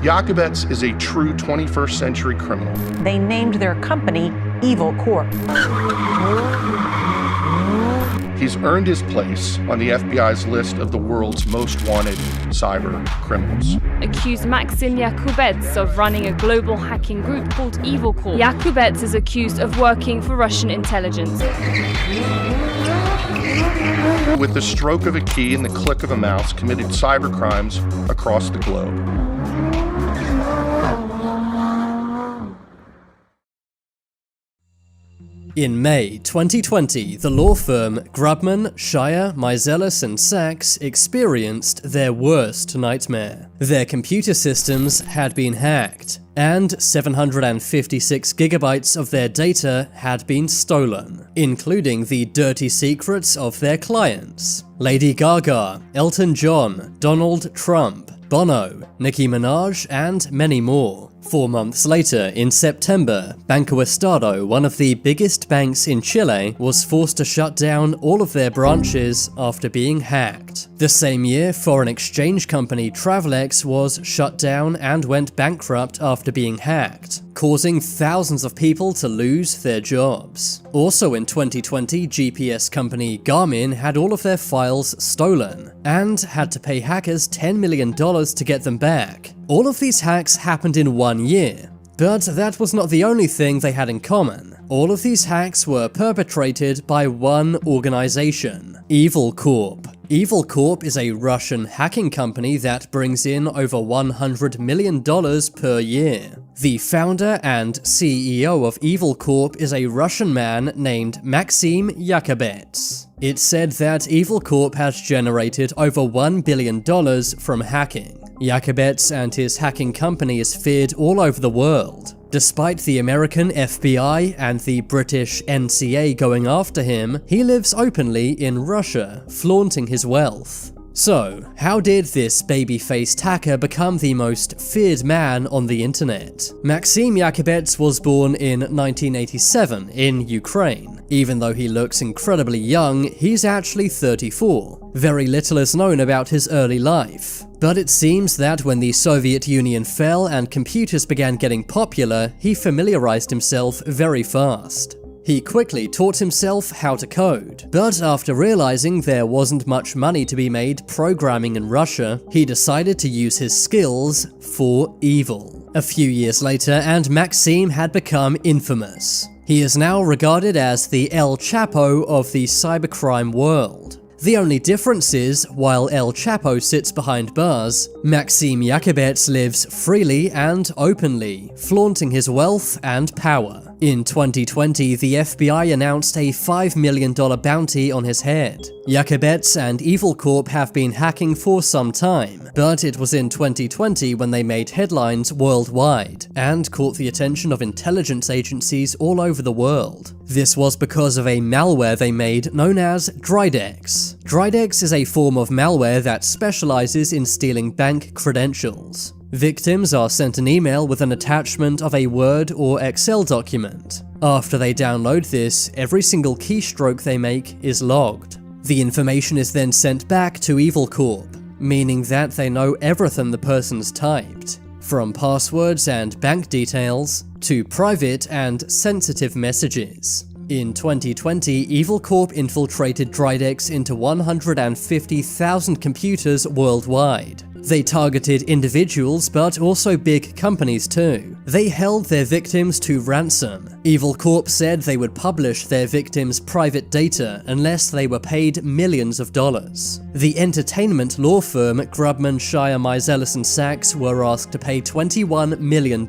Yakubets is a true 21st century criminal. They named their company Evil Corp. He's earned his place on the FBI's list of the world's most wanted cyber criminals. Accused Maksim Yakubets of running a global hacking group called Evil Corp. Yakubets is accused of working for Russian intelligence. With the stroke of a key and the click of a mouse, committed cyber crimes across the globe. In May 2020, the law firm Grubman, Shire, Meiselas and Sachs experienced their worst nightmare. Their computer systems had been hacked, and 756 gigabytes of their data had been stolen, including the dirty secrets of their clients: Lady Gaga, Elton John, Donald Trump, Bono, Nicki Minaj, and many more. 4 months later, in September, Banco Estado, one of the biggest banks in Chile, was forced to shut down all of their branches after being hacked. The same year, foreign exchange company Travelex was shut down and went bankrupt after being hacked, causing thousands of people to lose their jobs. Also in 2020, GPS company Garmin had all of their files stolen and had to pay hackers $10 million to get them back. All of these hacks happened in 1 year, but that was not the only thing they had in common. All of these hacks were perpetrated by one organization: Evil Corp. Evil Corp is a Russian hacking company that brings in over $100 million per year. The founder and CEO of Evil Corp is a Russian man named Maksim Yakubets. It's said that Evil Corp has generated over $1 billion from hacking. Yakubets and his hacking company is feared all over the world. Despite the American FBI and the British NCA going after him, he lives openly in Russia, flaunting his wealth. So, how did this baby-faced hacker become the most feared man on the internet? Maksim Yakubets was born in 1987 in Ukraine. Even though he looks incredibly young, he's actually 34. Very little is known about his early life. But it seems that when the Soviet Union fell and computers began getting popular, he familiarized himself very fast. He quickly taught himself how to code, but after realizing there wasn't much money to be made programming in Russia, he decided to use his skills for evil. A few years later, and Maksim had become infamous. He is now regarded as the El Chapo of the cybercrime world. The only difference is, while El Chapo sits behind bars, Maksim Yakubets lives freely and openly, flaunting his wealth and power. In 2020, the FBI announced a $5 million bounty on his head. Yakubets and Evil Corp have been hacking for some time, but it was in 2020 when they made headlines worldwide and caught the attention of intelligence agencies all over the world. This was because of a malware they made known as Dridex. Dridex is a form of malware that specializes in stealing bank credentials. Victims are sent an email with an attachment of a Word or Excel document. After they download this, every single keystroke they make is logged. The information is then sent back to Evil Corp, meaning that they know everything the person's typed, from passwords and bank details to private and sensitive messages. In 2020, Evil Corp infiltrated Dridex into 150,000 computers worldwide. They targeted individuals, but also big companies too. They held their victims to ransom. Evil Corp said they would publish their victims' private data unless they were paid millions of dollars. The entertainment law firm Grubman, Shire, Meiselas and Sachs were asked to pay $21 million.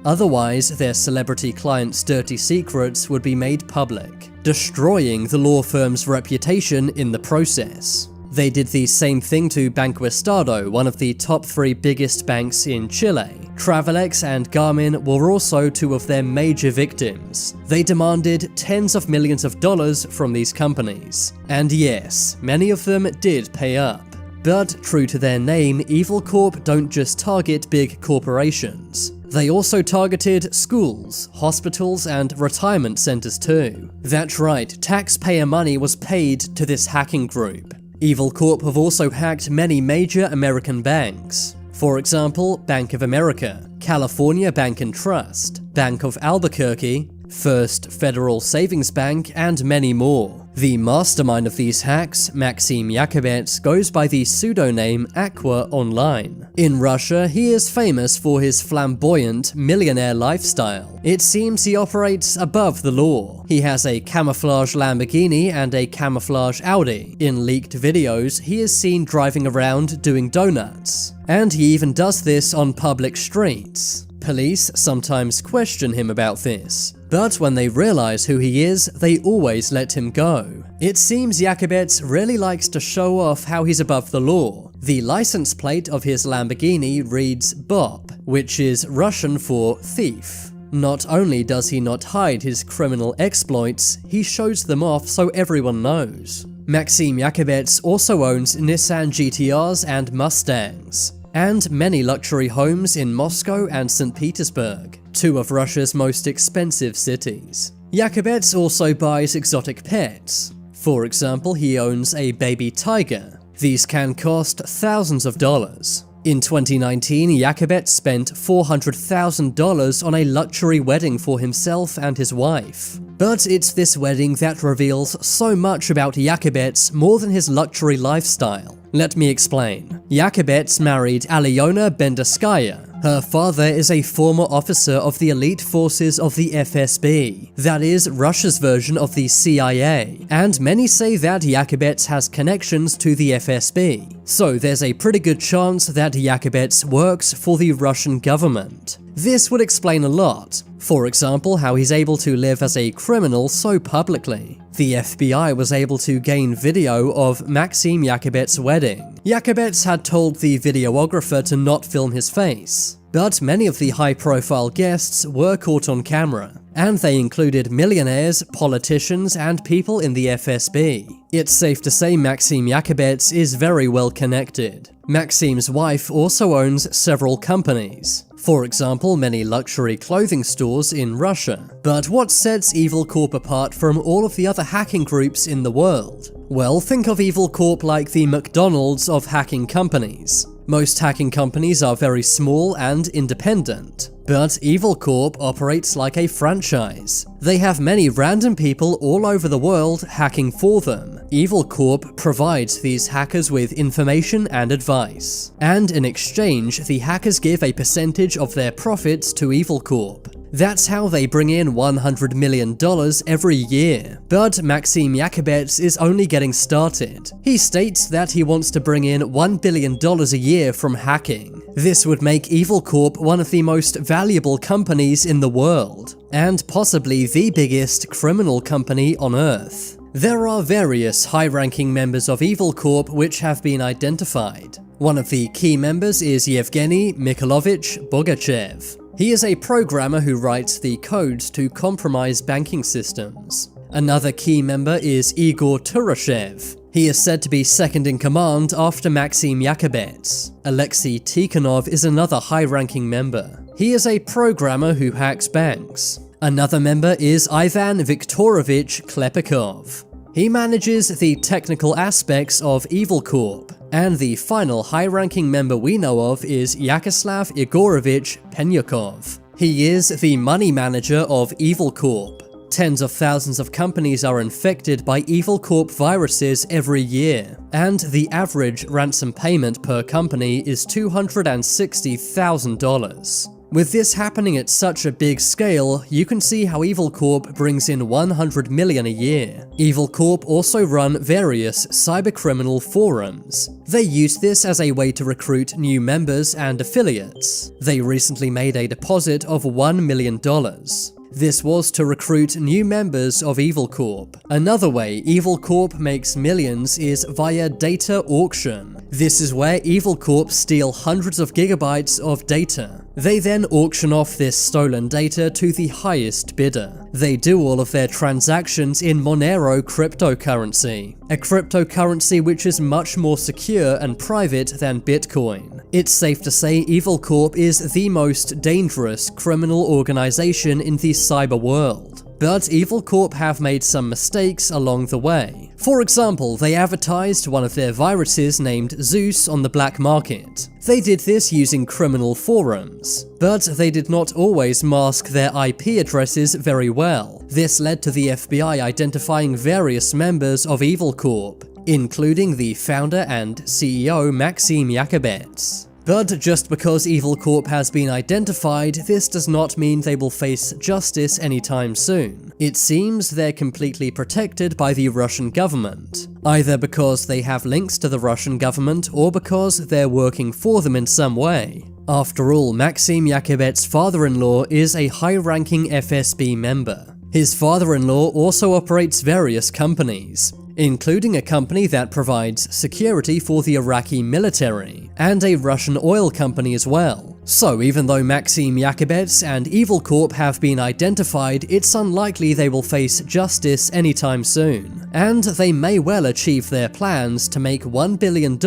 Otherwise, their celebrity clients' dirty secrets would be made public, destroying the law firm's reputation in the process. They did the same thing to Banco Estado, one of the top 3 biggest banks in Chile. Travelex and Garmin were also 2 of their major victims. They demanded tens of millions of dollars from these companies. And yes, many of them did pay up. But true to their name, Evil Corp don't just target big corporations. They also targeted schools, hospitals, and retirement centers too. That's right, taxpayer money was paid to this hacking group. Evil Corp have also hacked many major American banks. For example, Bank of America, California Bank and Trust, Bank of Albuquerque, First Federal Savings Bank, and many more. The mastermind of these hacks, Maksim Yakubets, goes by the pseudonym Aqua Online. In Russia, he is famous for his flamboyant millionaire lifestyle. It seems he operates above the law. He has a camouflage Lamborghini and a camouflage Audi. In leaked videos, he is seen driving around doing donuts. And he even does this on public streets. Police sometimes question him about this, but when they realize who he is, they always let him go. It seems Yakubets really likes to show off how he's above the law. The license plate of his Lamborghini reads BOP, which is Russian for thief. Not only does he not hide his criminal exploits, he shows them off so everyone knows. Maksim Yakubets also owns Nissan GTRs and Mustangs, and many luxury homes in Moscow and St. Petersburg, two of Russia's most expensive cities. Yakubets also buys exotic pets. For example, he owns a baby tiger. These can cost thousands of dollars. In 2019, Yakubets spent $400,000 on a luxury wedding for himself and his wife. But it's this wedding that reveals so much about Yakubets more than his luxury lifestyle. Let me explain. Yakubets married Alyona Benderskaya. Her father is a former officer of the elite forces of the FSB, that is, Russia's version of the CIA, and many say that Yakubets has connections to the FSB. So there's a pretty good chance that Yakubets works for the Russian government. This would explain a lot. For example, how he's able to live as a criminal so publicly. The FBI was able to gain video of Maksim Yakubets' wedding. Yakubets had told the videographer to not film his face, but many of the high-profile guests were caught on camera, and they included millionaires, politicians, and people in the FSB. It's safe to say Maksim Yakubets is very well connected. Maksim's wife also owns several companies. For example, many luxury clothing stores in Russia. But what sets Evil Corp apart from all of the other hacking groups in the world? Well, think of Evil Corp like the McDonald's of hacking companies. Most hacking companies are very small and independent, but Evil Corp operates like a franchise. They have many random people all over the world hacking for them. Evil Corp provides these hackers with information and advice, and in exchange, the hackers give a percentage of their profits to Evil Corp. That's how they bring in $100 million every year. But Maksim Yakubets is only getting started. He states that he wants to bring in $1 billion a year from hacking. This would make Evil Corp one of the most valuable companies in the world, and possibly the biggest criminal company on Earth. There are various high-ranking members of Evil Corp which have been identified. One of the key members is Yevgeny Mikhailovich Bogachev. He is a programmer who writes the codes to compromise banking systems. Another key member is Igor Turashev. He is said to be second in command after Maksim Yakubets. Alexei Tikhonov is another high-ranking member. He is a programmer who hacks banks. Another member is Ivan Viktorovich Klepikov. He manages the technical aspects of Evil Corp. And the final high-ranking member we know of is Yakoslav Igorovich Penyakov. He is the money manager of Evil Corp. Tens of thousands of companies are infected by Evil Corp viruses every year, and the average ransom payment per company is $260,000. With this happening at such a big scale, you can see how Evil Corp brings in $100 million a year. Evil Corp also run various cybercriminal forums. They use this as a way to recruit new members and affiliates. They recently made a deposit of $1 million. This was to recruit new members of Evil Corp. Another way Evil Corp makes millions is via data auction. This is where Evil Corp steal hundreds of gigabytes of data. They then auction off this stolen data to the highest bidder. They do all of their transactions in Monero cryptocurrency, a cryptocurrency which is much more secure and private than Bitcoin. It's safe to say Evil Corp is the most dangerous criminal organization in the cyber world. But Evil Corp have made some mistakes along the way. For example, they advertised one of their viruses named Zeus on the black market. They did this using criminal forums, but they did not always mask their IP addresses very well. This led to the FBI identifying various members of Evil Corp, including the founder and CEO Maksim Yakubets. But just because Evil Corp has been identified, this does not mean they will face justice anytime soon. It seems they're completely protected by the Russian government, either because they have links to the Russian government or because they're working for them in some way. After all, Maksim Yakubets' father-in-law is a high-ranking FSB member. His father-in-law also operates various companies, including a company that provides security for the Iraqi military, and a Russian oil company as well. So even though Maksim Yakubets and Evil Corp have been identified, it's unlikely they will face justice anytime soon, and they may well achieve their plans to make $1 billion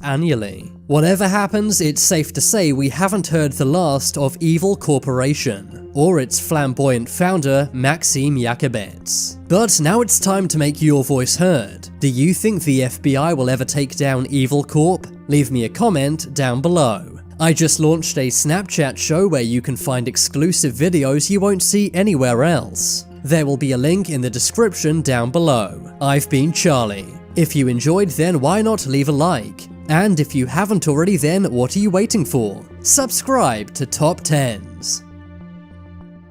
annually. Whatever happens, it's safe to say we haven't heard the last of Evil Corporation, or its flamboyant founder, Maksim Yakubets. But now it's time to make your voice heard. Do you think the FBI will ever take down Evil Corp? Leave me a comment down below. I just launched a Snapchat show where you can find exclusive videos you won't see anywhere else. There will be a link in the description down below. I've been Charlie. If you enjoyed, then why not leave a like? And if you haven't already, then what are you waiting for? Subscribe to Top 10s.